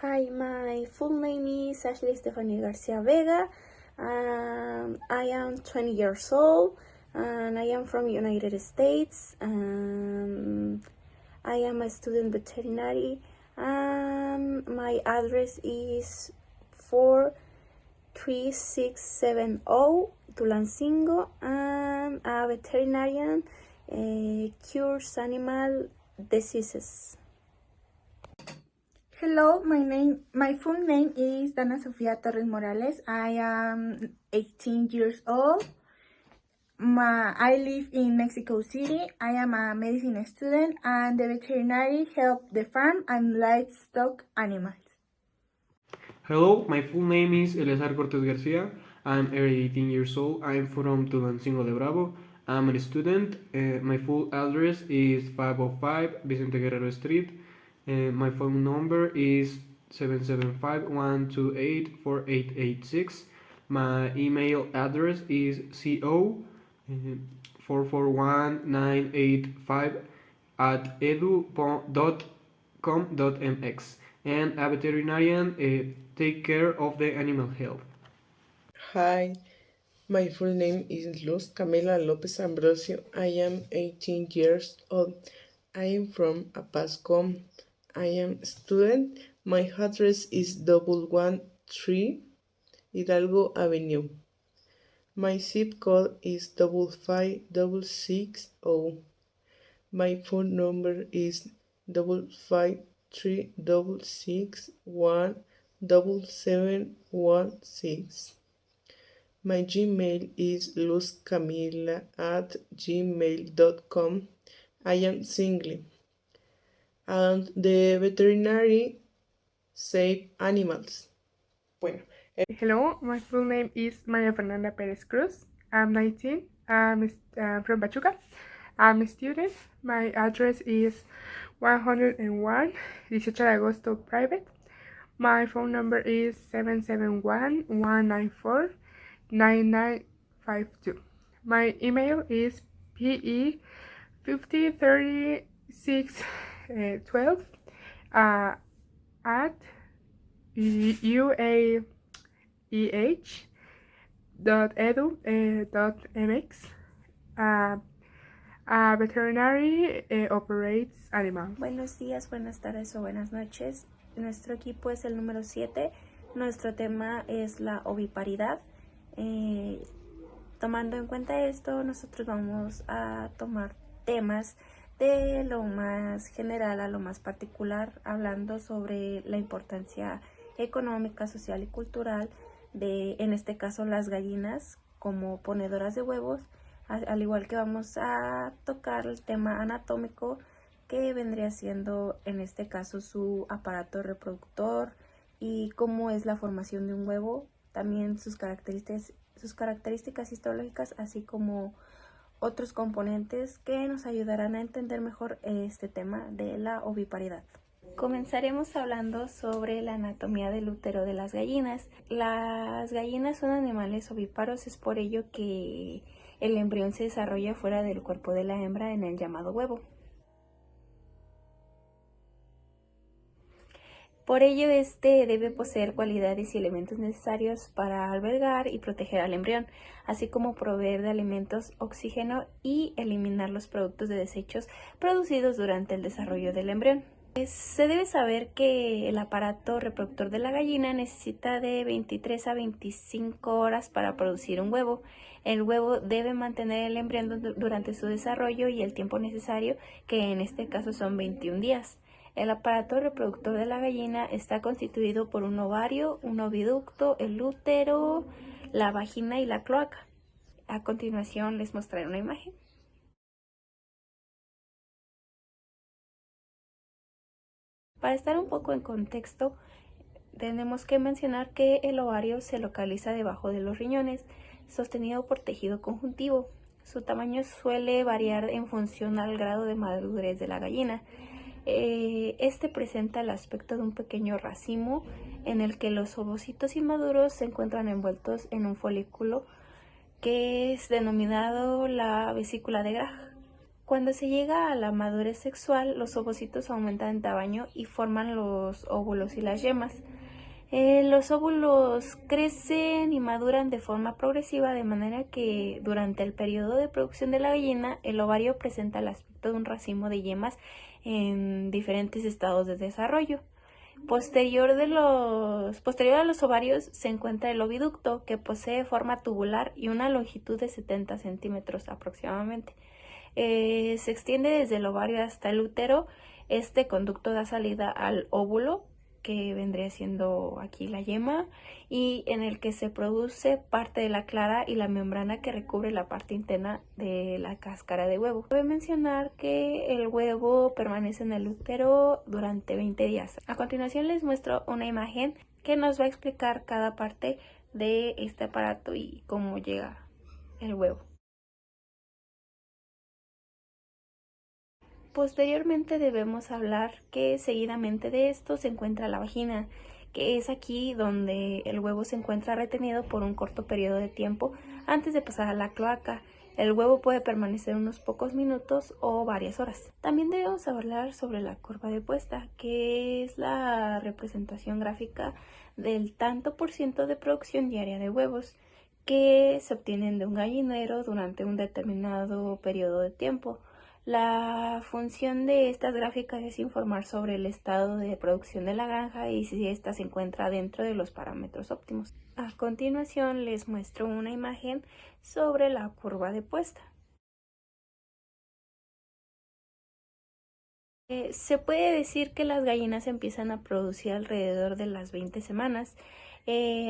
Hi, my full name is Ashley Stephanie Garcia Vega. I am 20 years old and I am from United States. I am a student veterinary and my address is 43670 Tulancingo, and a veterinarian cures animal diseases. Hello, my full name is Dana Sofia Torres Morales. I am 18 years old. I live in Mexico City. I am a medicine student and the veterinary help the farm and livestock animals. Hello, my full name is Eleazar Cortez Garcia. I'm 18 years old. I'm from Tulancingo de Bravo. I'm a student. My full address is 505 Vicente Guerrero Street. My phone number is 775-128-4886. My email address is co441985@edu.com.mx, and a veterinarian take care of the animal health. Hi, my full name is Luz Camila Lopez Ambrosio. I am 18 years old. I am from Apascom. I am a student. My address is 113 Hidalgo Avenue. My zip code is 55660. My phone number is 55366177716. My Gmail is luzcamila@gmail.com. I am single. And the veterinary save animals. Bueno. Hello, my full name is Maria Fernanda Perez Cruz. I'm 19. I'm from Pachuca. I'm a student. My address is 101 18 de Agosto Private. My phone number is 771-194-9952. My email is pe503612 at uaeh.edu.mx. A veterinary operates animals. Buenos días, buenas tardes o buenas noches. Nuestro equipo es el número 7. Nuestro tema es la oviparidad. Tomando en cuenta esto, nosotros vamos a tomar temas de lo más general a lo más particular, hablando sobre la importancia económica, social y cultural de, en este caso, las gallinas como ponedoras de huevos, al igual que vamos a tocar el tema anatómico, que vendría siendo en este caso su aparato reproductor y cómo es la formación de un huevo, también sus características histológicas, así como otros componentes que nos ayudarán a entender mejor este tema de la oviparidad. Comenzaremos hablando sobre la anatomía del útero de las gallinas. Las gallinas son animales ovíparos, es por ello que el embrión se desarrolla fuera del cuerpo de la hembra en el llamado huevo. Por ello, este debe poseer cualidades y elementos necesarios para albergar y proteger al embrión, así como proveer de alimentos, oxígeno y eliminar los productos de desechos producidos durante el desarrollo del embrión. Se debe saber que el aparato reproductor de la gallina necesita de 23 a 25 horas para producir un huevo. El huevo debe mantener el embrión durante su desarrollo y el tiempo necesario, que en este caso son 21 días. El aparato reproductor de la gallina está constituido por un ovario, un oviducto, el útero, la vagina y la cloaca. A continuación les mostraré una imagen. Para estar un poco en contexto, tenemos que mencionar que el ovario se localiza debajo de los riñones, sostenido por tejido conjuntivo. Su tamaño suele variar en función al grado de madurez de la gallina. Este presenta el aspecto de un pequeño racimo en el que los ovocitos inmaduros se encuentran envueltos en un folículo que es denominado la vesícula de Graj. Cuando se llega a la madurez sexual, los ovocitos aumentan en tamaño y forman los óvulos y las yemas. Los óvulos crecen y maduran de forma progresiva, de manera que durante el periodo de producción de la gallina, el ovario presenta el aspecto de un racimo de yemas en diferentes estados de desarrollo. Posterior a los ovarios se encuentra el oviducto, que posee forma tubular y una longitud de 70 centímetros aproximadamente. Se extiende desde el ovario hasta el útero. Este conducto da salida al óvulo, que vendría siendo aquí la yema, y en el que se produce parte de la clara y la membrana que recubre la parte interna de la cáscara de huevo. Cabe mencionar que el huevo permanece en el útero durante 20 días. A continuación les muestro una imagen que nos va a explicar cada parte de este aparato y cómo llega el huevo. Posteriormente debemos hablar que seguidamente de esto se encuentra la vagina, que es aquí donde el huevo se encuentra retenido por un corto periodo de tiempo antes de pasar a la cloaca. El huevo puede permanecer unos pocos minutos o varias horas. También debemos hablar sobre la curva de puesta, que es la representación gráfica del tanto por ciento de producción diaria de huevos que se obtienen de un gallinero durante un determinado periodo de tiempo. La función de estas gráficas es informar sobre el estado de producción de la granja y si ésta se encuentra dentro de los parámetros óptimos. A continuación les muestro una imagen sobre la curva de puesta. Se puede decir que las gallinas empiezan a producir alrededor de las 20 semanas,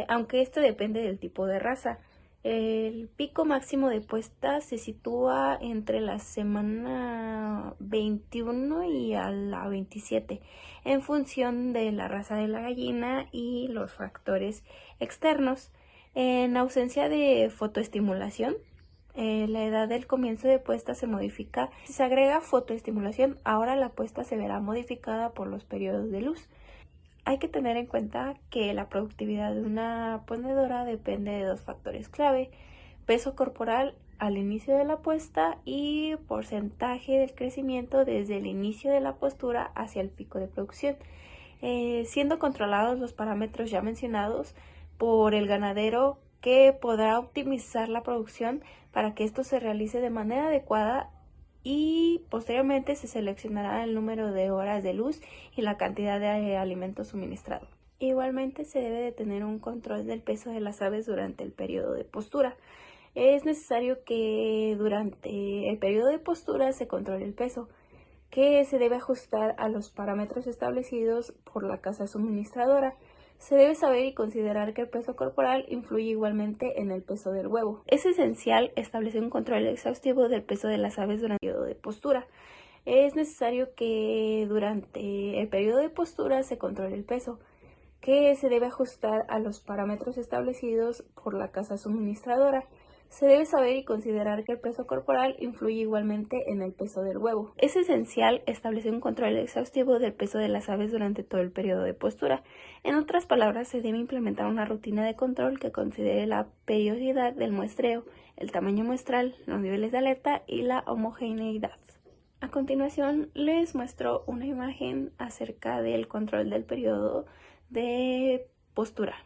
aunque esto depende del tipo de raza. El pico máximo de puesta se sitúa entre la semana 21 y a la 27, en función de la raza de la gallina y los factores externos. En ausencia de fotoestimulación, la edad del comienzo de puesta se modifica. Si se agrega fotoestimulación, ahora la puesta se verá modificada por los periodos de luz. Hay que tener en cuenta que la productividad de una ponedora depende de dos factores clave: peso corporal al inicio de la puesta y porcentaje del crecimiento desde el inicio de la postura hacia el pico de producción, siendo controlados los parámetros ya mencionados por el ganadero, que podrá optimizar la producción para que esto se realice de manera adecuada, y posteriormente se seleccionará el número de horas de luz y la cantidad de alimento suministrado. Igualmente se debe de tener un control del peso de las aves durante el periodo de postura. Es necesario que durante el periodo de postura se controle el peso, que se debe ajustar a los parámetros establecidos por la casa suministradora. Se debe saber y considerar que el peso corporal influye igualmente en el peso del huevo. Es esencial establecer un control exhaustivo del peso de las aves durante el periodo de postura. Es necesario que durante el periodo de postura se controle el peso, que se debe ajustar a los parámetros establecidos por la casa suministradora. Se debe saber y considerar que el peso corporal influye igualmente en el peso del huevo. Es esencial establecer un control exhaustivo del peso de las aves durante todo el periodo de postura. En otras palabras, se debe implementar una rutina de control que considere la periodicidad del muestreo, el tamaño muestral, los niveles de alerta y la homogeneidad. A continuación, les muestro una imagen acerca del control del periodo de postura.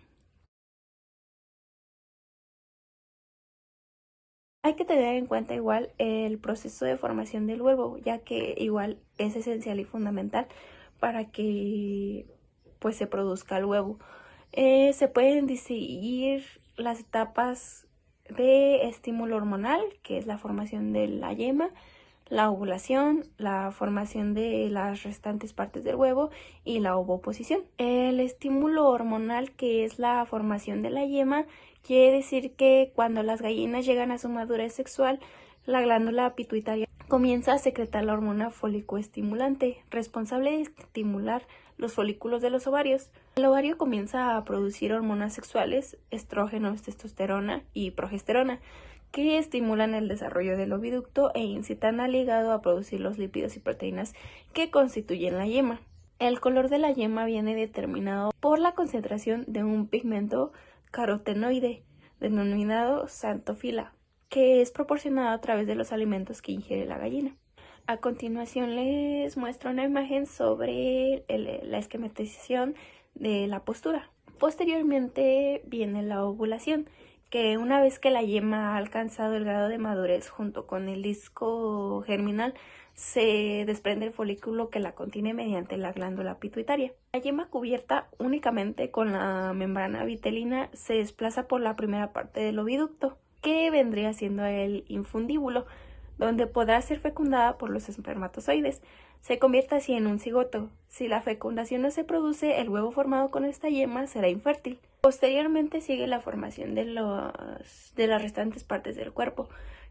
Hay que tener en cuenta igual el proceso de formación del huevo, ya que igual es esencial y fundamental para que pues se produzca el huevo. Se pueden distinguir las etapas de estímulo hormonal, que es la formación de la yema, la ovulación, la formación de las restantes partes del huevo y la ovoposición. El estímulo hormonal, que es la formación de la yema, quiere decir que cuando las gallinas llegan a su madurez sexual, la glándula pituitaria comienza a secretar la hormona folicoestimulante, responsable de estimular los folículos de los ovarios. El ovario comienza a producir hormonas sexuales, estrógenos, testosterona y progesterona, que estimulan el desarrollo del oviducto e incitan al hígado a producir los lípidos y proteínas que constituyen la yema. El color de la yema viene determinado por la concentración de un pigmento carotenoide denominado xantófila, que es proporcionado a través de los alimentos que ingiere la gallina. A continuación les muestro una imagen sobre la esquematización de la postura. Posteriormente viene la ovulación, que una vez que la yema ha alcanzado el grado de madurez junto con el disco germinal, se desprende el folículo que la contiene mediante la glándula pituitaria. La yema cubierta únicamente con la membrana vitelina se desplaza por la primera parte del oviducto, que vendría siendo el infundíbulo, donde podrá ser fecundada por los espermatozoides. Se convierte así en un cigoto. Si la fecundación no se produce, el huevo formado con esta yema será infértil. Posteriormente sigue la formación de las restantes partes del cuerpo,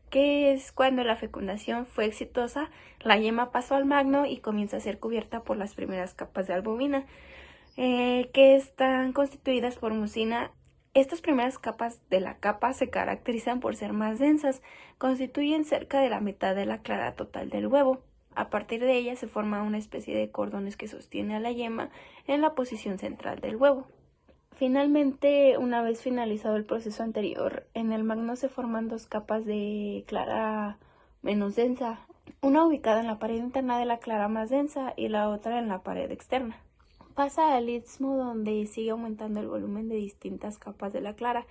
que es cuando la fecundación fue exitosa, la yema pasó al magno y comienza a ser cubierta por las primeras capas de albúmina, que están constituidas por mucina. Estas primeras capas de la capa se caracterizan por ser más densas, constituyen cerca de la mitad de la clara total del huevo. A partir de ella se forma una especie de cordones que sostiene a la yema en la posición central del huevo. Finalmente, una vez finalizado el proceso anterior, en el magno se forman dos capas de clara menos densa, una ubicada en la pared interna de la clara más densa y la otra en la pared externa. Pasa al istmo, donde sigue aumentando el volumen de distintas capas de la clara.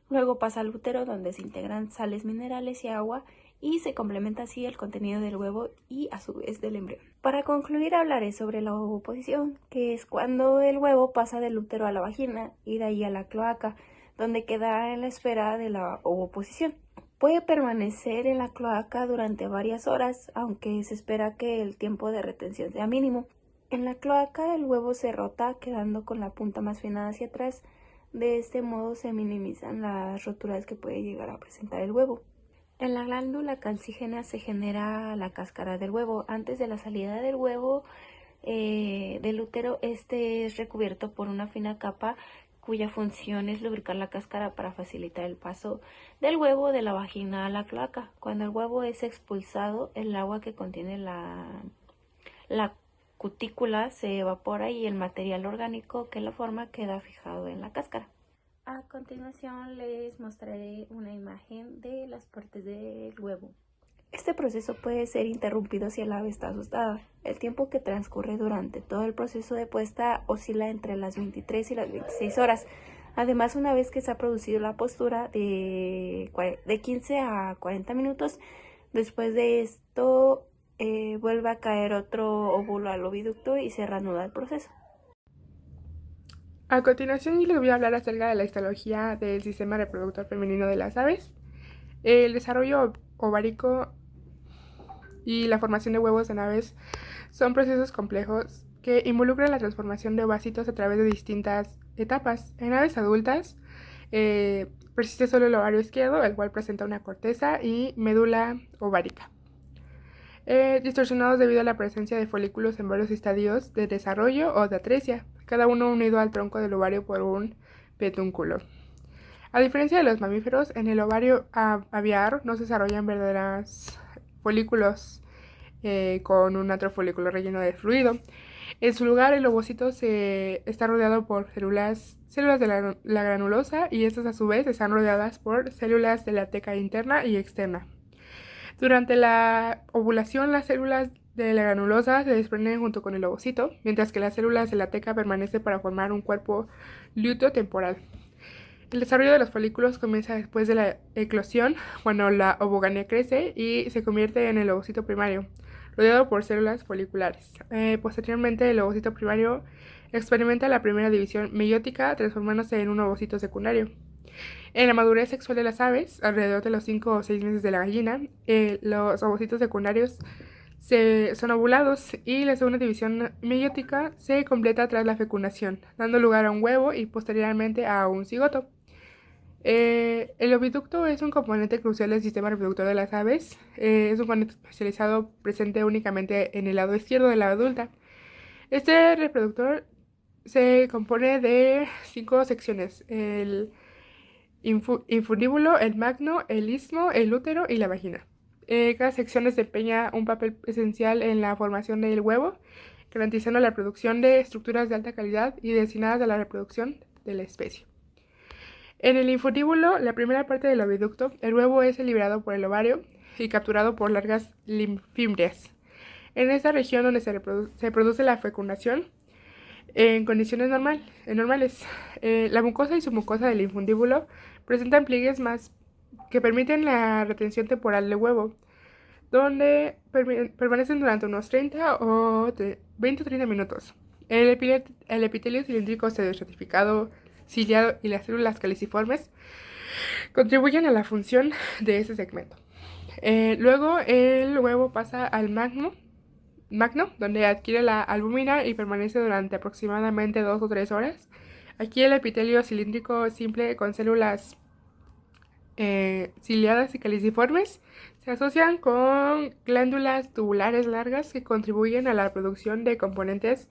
Luego pasa al útero, donde se integran sales minerales y agua, y se complementa así el contenido del huevo y a su vez del embrión. Para concluir, hablaré sobre la ovoposición, que es cuando el huevo pasa del útero a la vagina y de ahí a la cloaca, donde queda en la esfera de la ovoposición. Puede permanecer en la cloaca durante varias horas, aunque se espera que el tiempo de retención sea mínimo. En la cloaca el huevo se rota, quedando con la punta más fina hacia atrás. De este modo se minimizan las roturas que puede llegar a presentar el huevo. En la glándula calcígena se genera la cáscara del huevo. Antes de la salida del huevo del útero, este es recubierto por una fina capa cuya función es lubricar la cáscara para facilitar el paso del huevo de la vagina a la cloaca. Cuando el huevo es expulsado, el agua que contiene la cutícula se evapora y el material orgánico que la forma queda fijado en la cáscara. A continuación les mostraré una imagen de las partes del huevo. Este proceso puede ser interrumpido si el ave está asustada. El tiempo que transcurre durante todo el proceso de puesta oscila entre las 23 y las 26 horas. Además, una vez que se ha producido la postura de 15 a 40 minutos, después de esto vuelve a caer otro óvulo al oviducto y se reanuda el proceso. A continuación les voy a hablar acerca de la histología del sistema reproductor femenino de las aves. El desarrollo ovárico y la formación de huevos en aves son procesos complejos que involucran la transformación de ovácitos a través de distintas etapas. En aves adultas persiste solo el ovario izquierdo, el cual presenta una corteza y médula ovárica, distorsionados debido a la presencia de folículos en varios estadios de desarrollo o de atresia, cada uno unido al tronco del ovario por un pedúnculo. A diferencia de los mamíferos, en el ovario aviar no se desarrollan verdaderos folículos con un otro folículo relleno de fluido. En su lugar, el ovocito está rodeado por células de la granulosa, y estas a su vez están rodeadas por células de la teca interna y externa. Durante la ovulación, las células de la granulosa se desprenden junto con el ovocito, mientras que las células de la teca permanecen para formar un cuerpo lúteo temporal. El desarrollo de los folículos comienza después de la eclosión, cuando la ovoganía crece y se convierte en el ovocito primario, rodeado por células foliculares. Posteriormente, el ovocito primario experimenta la primera división meiótica, transformándose en un ovocito secundario. En la madurez sexual de las aves, alrededor de los 5 o 6 meses de la gallina, los ovocitos secundarios son ovulados y la segunda división meiótica se completa tras la fecundación, dando lugar a un huevo y posteriormente a un cigoto. El oviducto es un componente crucial del sistema reproductor de las aves. Es un componente especializado presente únicamente en el lado izquierdo de la adulta. Este reproductor se compone de 5 secciones: el infundíbulo, el magno, el istmo, el útero y la vagina. Cada sección desempeña un papel esencial en la formación del huevo, garantizando la producción de estructuras de alta calidad y destinadas a la reproducción de la especie. En el infundíbulo, la primera parte del oviducto, el huevo es liberado por el ovario y capturado por largas linfimbrias. En esta región donde se produce la fecundación, en condiciones normales, la mucosa y submucosa del infundíbulo presentan pliegues más que permiten la retención temporal del huevo, donde permanecen durante unos 30 o 20 o 30 minutos. El epitelio cilíndrico pseudoestratificado, ciliado y las células caliciformes contribuyen a la función de este segmento. Luego el huevo pasa al magno, donde adquiere la albúmina y permanece durante aproximadamente 2 o 3 horas. Aquí el epitelio cilíndrico simple con células ciliadas y caliciformes se asocian con glándulas tubulares largas que contribuyen a la producción de componentes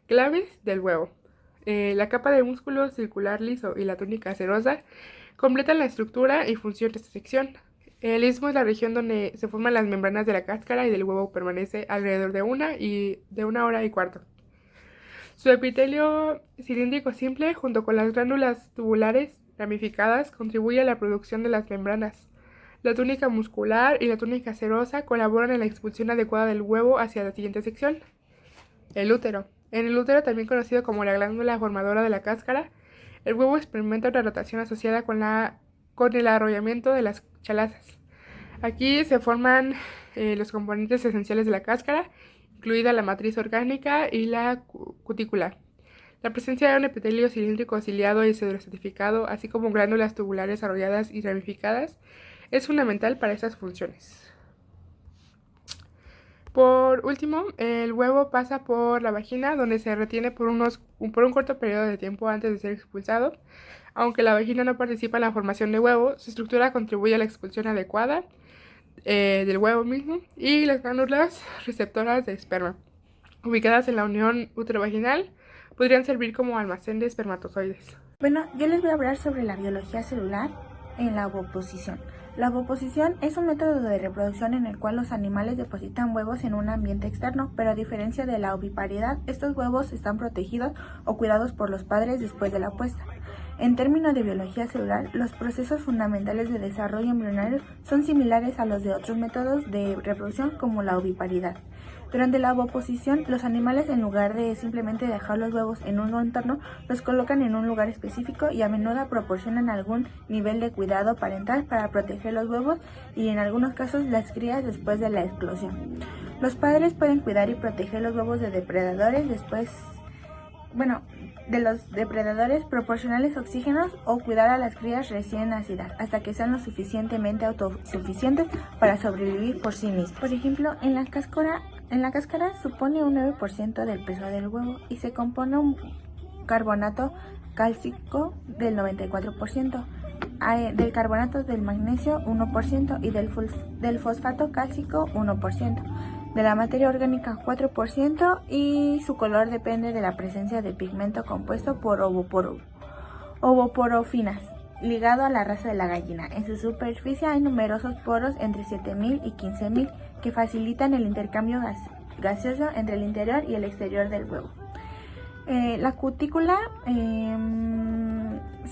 claves del huevo. La capa de músculo circular liso y la túnica cerosa completan la estructura y función de esta sección. El istmo es la región donde se forman las membranas de la cáscara y del huevo permanece alrededor de una hora y cuarto. Su epitelio cilíndrico simple, junto con las glándulas tubulares ramificadas, contribuye a la producción de las membranas. La túnica muscular y la túnica cerosa colaboran en la expulsión adecuada del huevo hacia la siguiente sección. El útero. En el útero, también conocido como la glándula formadora de la cáscara, el huevo experimenta una rotación asociada con el arrollamiento de las chalazas. Aquí se forman los componentes esenciales de la cáscara, incluida la matriz orgánica y la cutícula. La presencia de un epitelio cilíndrico ciliado y pseudoestratificado, así como glándulas tubulares arrolladas y ramificadas, es fundamental para estas funciones. Por último, el huevo pasa por la vagina, donde se retiene por un corto periodo de tiempo antes de ser expulsado. Aunque la vagina no participa en la formación de huevo, su estructura contribuye a la expulsión adecuada del huevo mismo y las glándulas receptoras de esperma, ubicadas en la unión uterovaginal, podrían servir como almacén de espermatozoides. Bueno, yo les voy a hablar sobre la biología celular en la ovoposición. La ovoposición es un método de reproducción en el cual los animales depositan huevos en un ambiente externo, pero a diferencia de la oviparidad, estos huevos están protegidos o cuidados por los padres después de la puesta. En términos de biología celular, los procesos fundamentales de desarrollo embrionario son similares a los de otros métodos de reproducción como la oviparidad. Durante la ovoposición, los animales, en lugar de simplemente dejar los huevos en un entorno, los colocan en un lugar específico y a menudo proporcionan algún nivel de cuidado parental para proteger los huevos y en algunos casos las crías después de la eclosión. Los padres pueden cuidar y proteger los huevos de depredadores proporcionarles oxígenos o cuidar a las crías recién nacidas hasta que sean lo suficientemente autosuficientes para sobrevivir por sí mismas. Por ejemplo, en la cáscara supone un 9% del peso del huevo y se compone un carbonato cálcico del 94%, del carbonato del magnesio 1% y del fosfato cálcico 1%. De la materia orgánica 4% y su color depende de la presencia de pigmento compuesto por ovoporofinas, ligado a la raza de la gallina. En su superficie hay numerosos poros entre 7.000 y 15.000 que facilitan el intercambio gaseoso entre el interior y el exterior del huevo. La cutícula,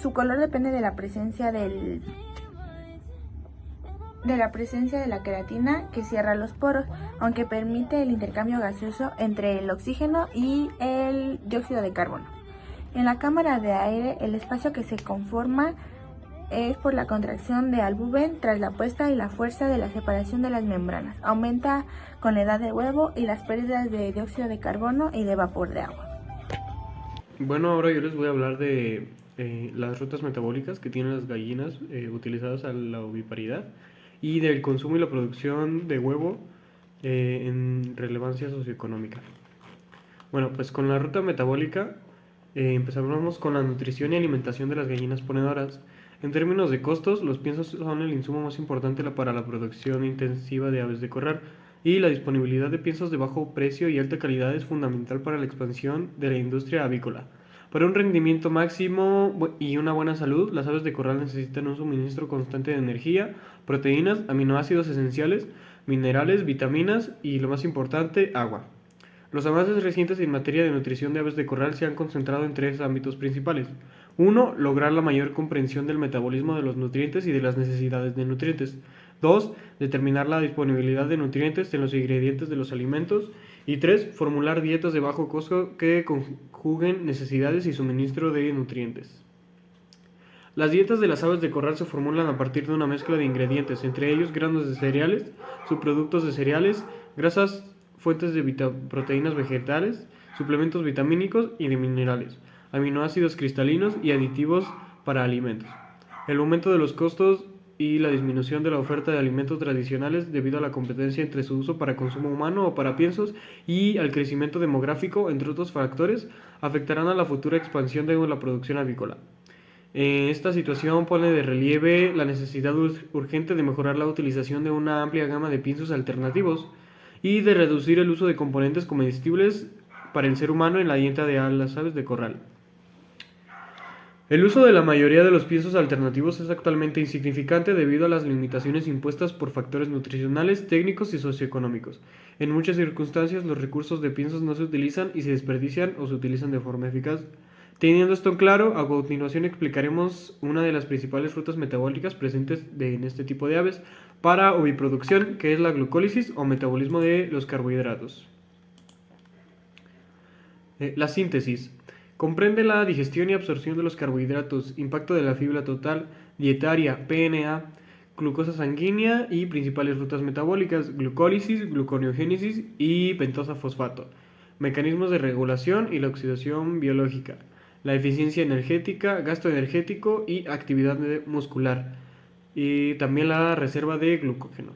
su color depende de la presencia de la queratina que cierra los poros, aunque permite el intercambio gaseoso entre el oxígeno y el dióxido de carbono. En la cámara de aire, el espacio que se conforma es por la contracción de albumen tras la puesta y la fuerza de la separación de las membranas. Aumenta con la edad del huevo y las pérdidas de dióxido de carbono y de vapor de agua. Bueno, ahora yo les voy a hablar de las rutas metabólicas que tienen las gallinas utilizadas a la oviparidad y del consumo y la producción de huevo en relevancia socioeconómica. Bueno, pues con la ruta metabólica empezamos con la nutrición y alimentación de las gallinas ponedoras. En términos de costos, los piensos son el insumo más importante para la producción intensiva de aves de corral, y la disponibilidad de piensos de bajo precio y alta calidad es fundamental para la expansión de la industria avícola. Para un rendimiento máximo y una buena salud, las aves de corral necesitan un suministro constante de energía, proteínas, aminoácidos esenciales, minerales, vitaminas y, lo más importante, agua. Los avances recientes en materia de nutrición de aves de corral se han concentrado en 3 ámbitos principales. 1. Lograr la mayor comprensión del metabolismo de los nutrientes y de las necesidades de nutrientes. 2. Determinar la disponibilidad de nutrientes en los ingredientes de los alimentos. Y 3. Formular dietas de bajo costo que conjuguen necesidades y suministro de nutrientes. Las dietas de las aves de corral se formulan a partir de una mezcla de ingredientes, entre ellos granos de cereales, subproductos de cereales, grasas, fuentes de proteínas vegetales, suplementos vitamínicos y de minerales, aminoácidos cristalinos y aditivos para alimentos. El aumento de los costos y la disminución de la oferta de alimentos tradicionales debido a la competencia entre su uso para consumo humano o para piensos y al crecimiento demográfico, entre otros factores, afectarán a la futura expansión de la producción avícola. Esta situación pone de relieve la necesidad urgente de mejorar la utilización de una amplia gama de piensos alternativos y de reducir el uso de componentes comestibles para el ser humano en la dieta de las aves de corral. El uso de la mayoría de los piensos alternativos es actualmente insignificante debido a las limitaciones impuestas por factores nutricionales, técnicos y socioeconómicos. En muchas circunstancias, los recursos de piensos no se utilizan y se desperdician o se utilizan de forma eficaz. Teniendo esto en claro, a continuación explicaremos una de las principales rutas metabólicas presentes en este tipo de aves para oviproducción, que es la glucólisis o metabolismo de los carbohidratos. La síntesis comprende la digestión y absorción de los carbohidratos, impacto de la fibra total, dietaria, PNA, glucosa sanguínea y principales rutas metabólicas, glucólisis, gluconeogénesis y pentosa fosfato, mecanismos de regulación y la oxidación biológica, la eficiencia energética, gasto energético y actividad muscular, y también la reserva de glucógeno.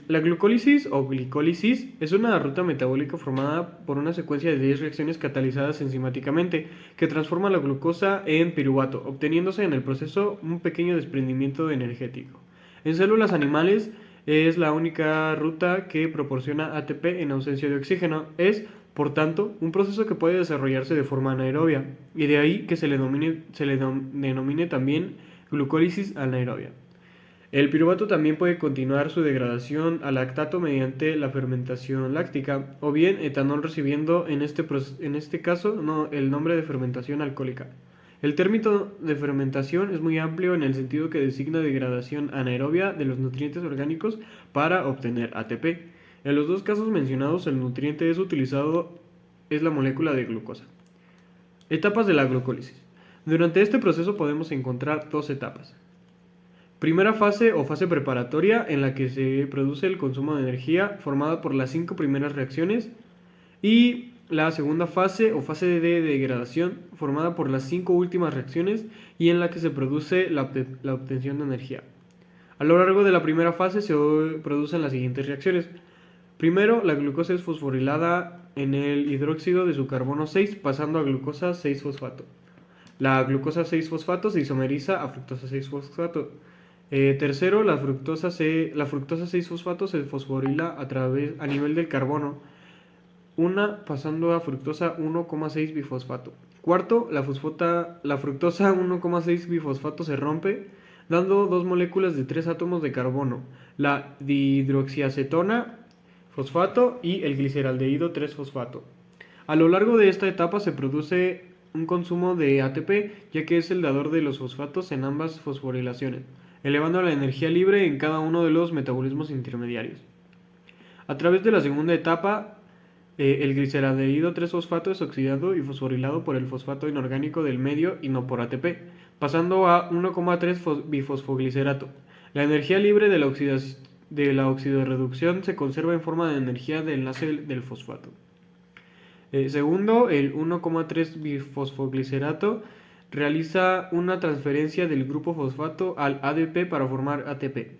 La glucólisis o glicólisis es una ruta metabólica formada por una secuencia de 10 reacciones catalizadas enzimáticamente que transforma la glucosa en piruvato, obteniéndose en el proceso un pequeño desprendimiento energético. En células animales es la única ruta que proporciona ATP en ausencia de oxígeno. Es, por tanto, un proceso que puede desarrollarse de forma anaerobia, y de ahí que se le denomine también glucólisis anaerobia. El piruvato también puede continuar su degradación a lactato mediante la fermentación láctica, o bien etanol recibiendo en este caso el nombre de fermentación alcohólica. El término de fermentación es muy amplio en el sentido que designa degradación anaerobia de los nutrientes orgánicos para obtener ATP. En los dos casos mencionados, el nutriente utilizado es la molécula de glucosa. Etapas de la glucólisis. Durante este proceso podemos encontrar dos etapas. Primera fase o fase preparatoria, en la que se produce el consumo de energía formada por las 5 primeras reacciones, y la segunda fase o fase de degradación formada por las 5 últimas reacciones y en la que se produce la obtención de energía. A lo largo de la primera fase se producen las siguientes reacciones. Primero, la glucosa es fosforilada en el hidróxido de su carbono 6 pasando a glucosa 6-fosfato. La glucosa 6-fosfato se isomeriza a fructosa 6-fosfato. Tercero, la fructosa 6-fosfato se fosforila a nivel del carbono, pasando a fructosa 1,6 bifosfato. Cuarto, la fructosa 1,6 bifosfato se rompe, dando dos moléculas de 3 átomos de carbono, la dihidroxiacetona fosfato y el gliceraldehído 3-fosfato. A lo largo de esta etapa se produce un consumo de ATP, ya que es el dador de los fosfatos en ambas fosforilaciones, elevando la energía libre en cada uno de los metabolismos intermediarios. A través de la segunda etapa, el gliceraldehído 3-fosfato es oxidado y fosforilado por el fosfato inorgánico del medio y no por ATP, pasando a 1,3 bifosfoglicerato. La energía libre de la oxidorreducción se conserva en forma de energía de enlace del fosfato. Segundo, el 1,3 bifosfoglicerato realiza una transferencia del grupo fosfato al ADP para formar ATP.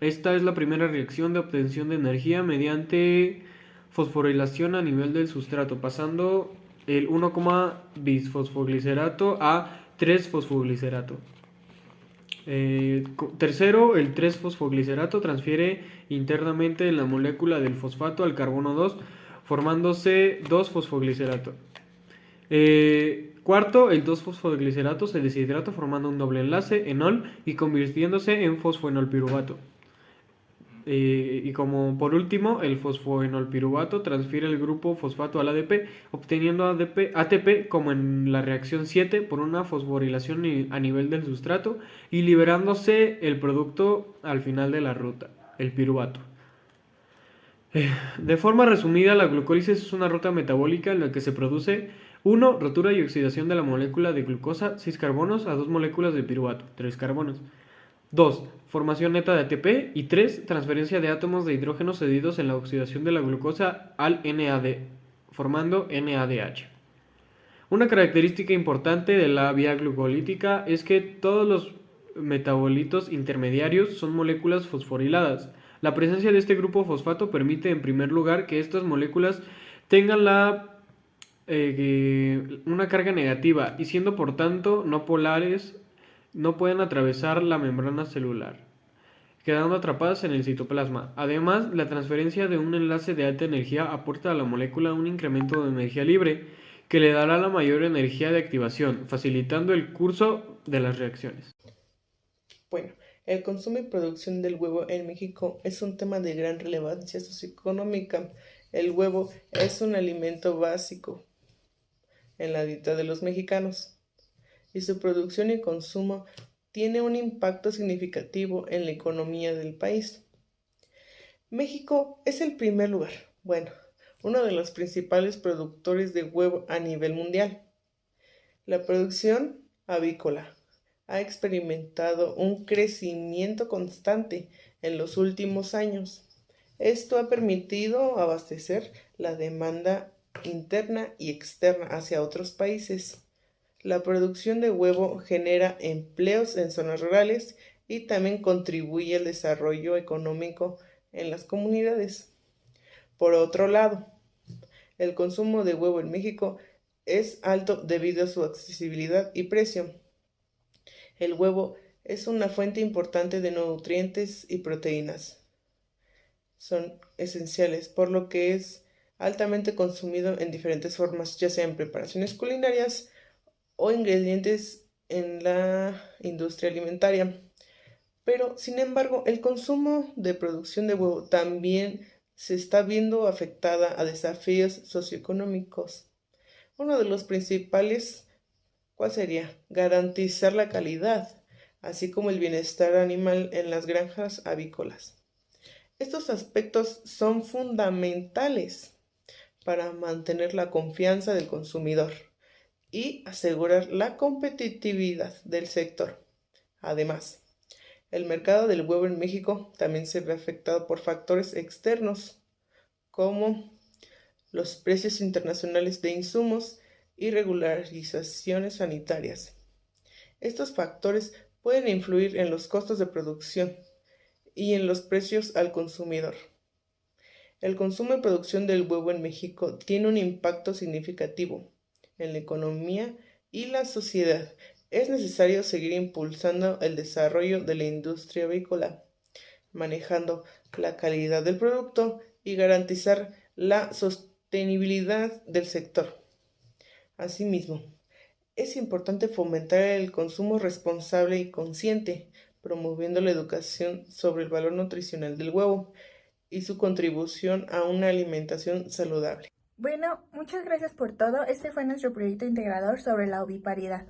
Esta es la primera reacción de obtención de energía mediante fosforilación a nivel del sustrato, pasando el 1, bisfosfoglicerato a 3-fosfoglicerato. Tercero, el 3-fosfoglicerato transfiere internamente la molécula del fosfato al carbono 2, formándose 2-fosfoglicerato. Cuarto, el 2-fosfoglicerato se deshidrata formando un doble enlace, enol, y convirtiéndose en fosfoenolpiruvato. Y como por último, el fosfoenolpiruvato transfiere el grupo fosfato al ADP, obteniendo ATP como en la reacción 7 por una fosforilación a nivel del sustrato y liberándose el producto al final de la ruta, el piruvato. De forma resumida, la glucólisis es una ruta metabólica en la que se produce 1. Rotura y oxidación de la molécula de glucosa 6 carbonos a 2 moléculas de piruvato 3 carbonos. 2. Formación neta de ATP. Y 3. Transferencia de átomos de hidrógeno cedidos en la oxidación de la glucosa al NAD, formando NADH. Una característica importante de la vía glucolítica es que todos los metabolitos intermediarios son moléculas fosforiladas. La presencia de este grupo fosfato permite, en primer lugar, que estas moléculas tengan una carga negativa y, siendo por tanto no polares, no pueden atravesar la membrana celular, quedando atrapadas en el citoplasma. Además, la transferencia de un enlace de alta energía aporta a la molécula un incremento de energía libre que le dará la mayor energía de activación, facilitando el curso de las reacciones. Bueno, el consumo y producción del huevo en México es un tema de gran relevancia socioeconómica. El huevo es un alimento básico en la dieta de los mexicanos y su producción y consumo tiene un impacto significativo en la economía del país. México es el primer lugar, uno de los principales productores de huevo a nivel mundial. La producción avícola ha experimentado un crecimiento constante en los últimos años. Esto ha permitido abastecer la demanda interna y externa hacia otros países. La producción de huevo genera empleos en zonas rurales y también contribuye al desarrollo económico en las comunidades. Por otro lado, el consumo de huevo en México es alto debido a su accesibilidad y precio. El huevo es una fuente importante de nutrientes y proteínas. Son esenciales, por lo que es altamente consumido en diferentes formas, ya sea en preparaciones culinarias o ingredientes en la industria alimentaria. Pero, sin embargo, el consumo de producción de huevo también se está viendo afectada a desafíos socioeconómicos. Uno de los principales, ¿cuál sería? Garantizar la calidad, así como el bienestar animal en las granjas avícolas. Estos aspectos son fundamentales para mantener la confianza del consumidor y asegurar la competitividad del sector. Además, el mercado del huevo en México también se ve afectado por factores externos, como los precios internacionales de insumos y regularizaciones sanitarias. Estos factores pueden influir en los costos de producción y en los precios al consumidor. El consumo y producción del huevo en México tiene un impacto significativo en la economía y la sociedad. Es necesario seguir impulsando el desarrollo de la industria avícola, manejando la calidad del producto y garantizar la sostenibilidad del sector. Asimismo, es importante fomentar el consumo responsable y consciente, promoviendo la educación sobre el valor nutricional del huevo y su contribución a una alimentación saludable. Bueno, muchas gracias por todo. Este fue nuestro proyecto integrador sobre la oviparidad.